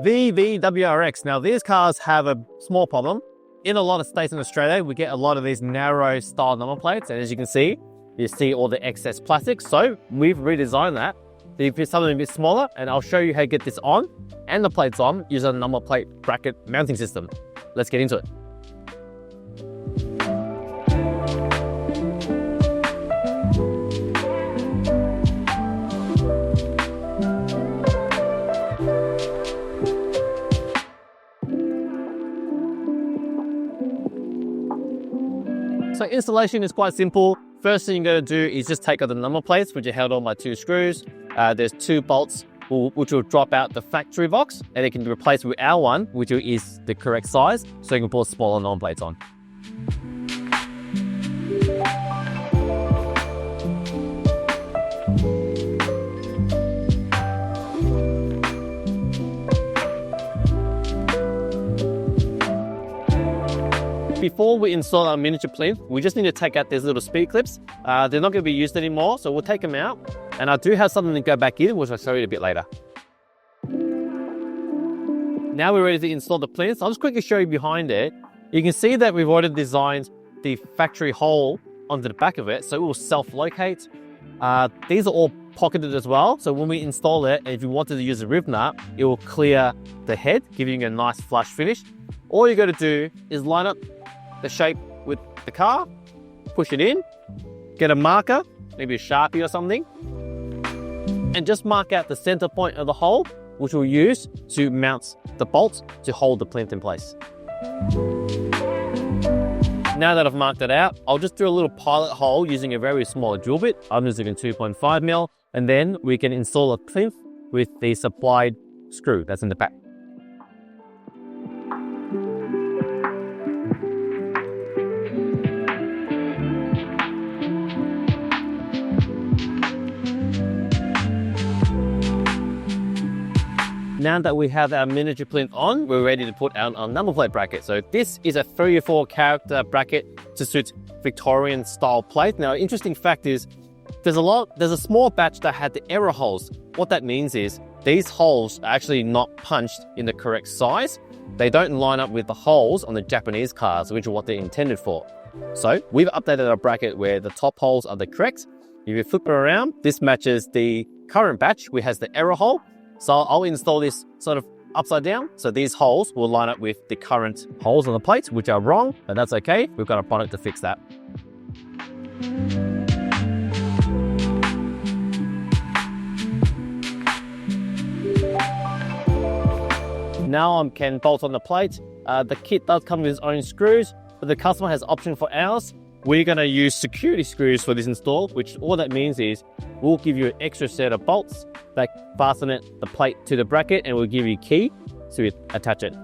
VB WRX. Now these cars have a small problem. In a lot of states in Australia, we get a lot of these narrow style number plates, and as you can see, you see all the excess plastic. So we've redesigned that to be something a bit smaller, and I'll show you how to get this on and the plates on using a number plate bracket mounting system. Let's get into it. So installation is quite simple. First thing you're going to do is just take out the number plates, which are held on by 2 screws. There's 2 bolts which will drop out the factory box, and it can be replaced with our one, which is the correct size, so you can put smaller number plates on. Before we install our miniature plinth, we just need to take out these little speed clips. They're not going to be used anymore, so we'll take them out. And I do have something to go back in, which I'll show you a bit later. Now we're ready to install the plinth. I'll just quickly show you behind it. You can see that we've already designed the factory hole onto the back of it, so it will self-locate. These are all pocketed as well, so when we install it, and if you wanted to use a rib nut, it will clear the head, giving you a nice flush finish. All you got to do is line up the shape with the car, push it in, get a marker, maybe a Sharpie or something, and just mark out the center point of the hole, which we'll use to mount the bolts to hold the plinth in place. Now that I've marked it out, I'll just do a little pilot hole using a very small drill bit. I'm using a 2.5mm, and then we can install a plinth with the supplied screw that's in the back. Now that we have our miniature plinth on, we're ready to put out our number plate bracket. So this is a 3 or 4 character bracket to suit Victorian style plate. Now, interesting fact is there's a small batch that had the error holes. What that means is these holes are actually not punched in the correct size. They don't line up with the holes on the Japanese cars, which are what they're intended for. So we've updated our bracket where the top holes are the correct. If you flip it around, this matches the current batch, which has the error hole. So I'll install this sort of upside down. So these holes will line up with the current holes on the plates, which are wrong, but that's okay. We've got a product to fix that. Now I can bolt on the plate. The kit does come with its own screws, but the customer has option for ours. We're going to use security screws for this install, which all that means is we'll give you an extra set of bolts that fasten the plate to the bracket, and we'll give you a key to attach it.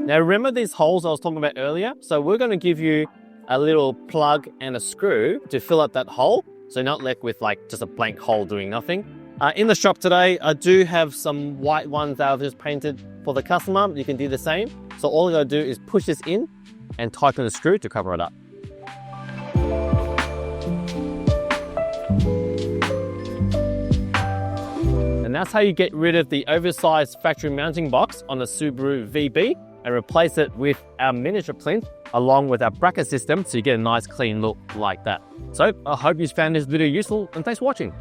Now remember these holes I was talking about earlier? So we're going to give you a little plug and a screw to fill up that hole, so you're not left with like just a blank hole doing nothing. In the shop today, I do have some white ones that I've just painted for the customer. You can do the same. So all you gotta do is push this in and tighten the screw to cover it up. And that's how you get rid of the oversized factory mounting box on the Subaru VB and replace it with our miniature plinth along with our bracket system, so you get a nice clean look like that. So I hope you found this video useful, and thanks for watching.